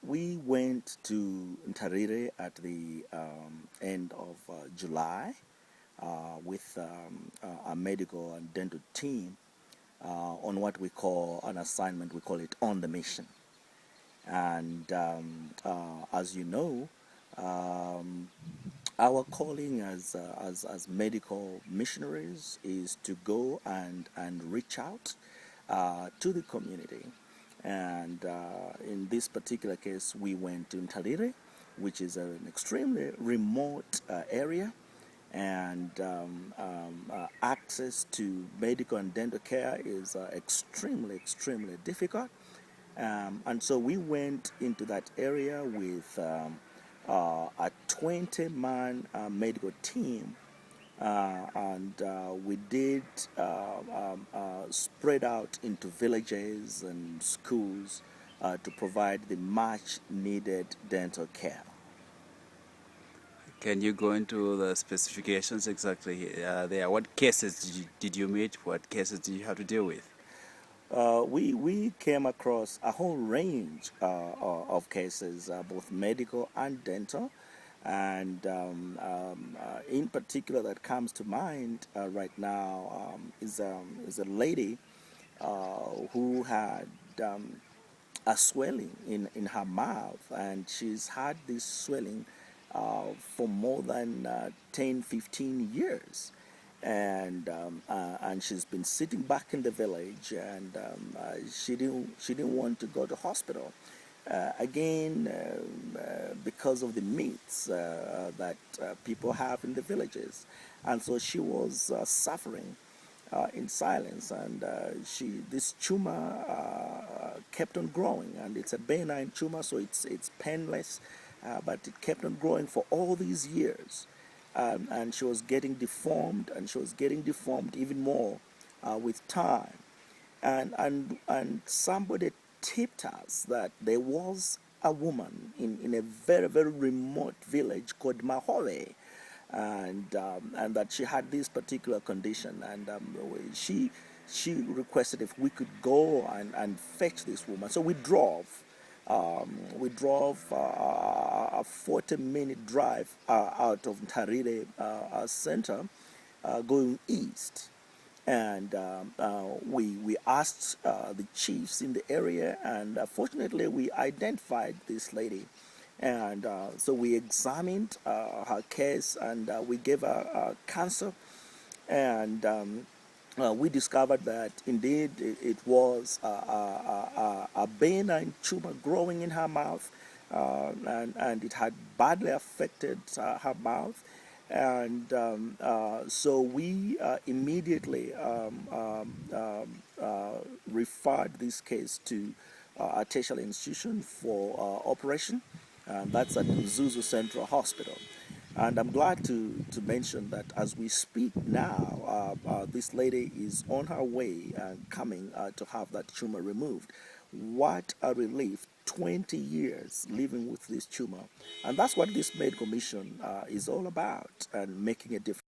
We went to Nthalire at the end of July with a medical and dental team on what we call an assignment. We call it On the Mission. And as you know, um, our calling as medical missionaries is to go and reach out to the community. And in this particular case, we went to Nthalire, which is an extremely remote area, and access to medical and dental care is extremely difficult. And so we went into that area with a 20-man medical team, and we did spread out into villages and schools to provide the much needed dental care. Can you go into the specifications exactly there? What cases did you meet? What cases did you have to deal with? We came across a whole range of cases, both medical and dental. And in particular, that comes to mind right now is a lady who had a swelling in her mouth, and she's had this swelling for more than 10, 15 years. And she's been sitting back in the village, and she didn't want to go to hospital again, because of the myths that people have in the villages. And so she was suffering in silence, and this tumor kept on growing, and it's a benign tumor, so it's painless, but it kept on growing for all these years, and she was getting deformed, and she was getting deformed even more with time, and somebody tipped us that there was a woman in a very remote village called Mahole, and that she had this particular condition, and she requested if we could go and fetch this woman. So we drove. A 40-minute drive out of Nthalire center, going east, and we asked the chiefs in the area, and fortunately we identified this lady, and so we examined her case, and we gave her cancer, and we discovered that indeed it was a benign tumor growing in her mouth, and it had badly affected her mouth. And so we immediately referred this case to a tertiary institution for operation, and that's at Zuzu Central Hospital. And I'm glad to mention that as we speak now, this lady is on her way and coming to have that tumor removed. What a relief! 20 years living with this tumor. And that's what this medical mission is all about, and making a difference.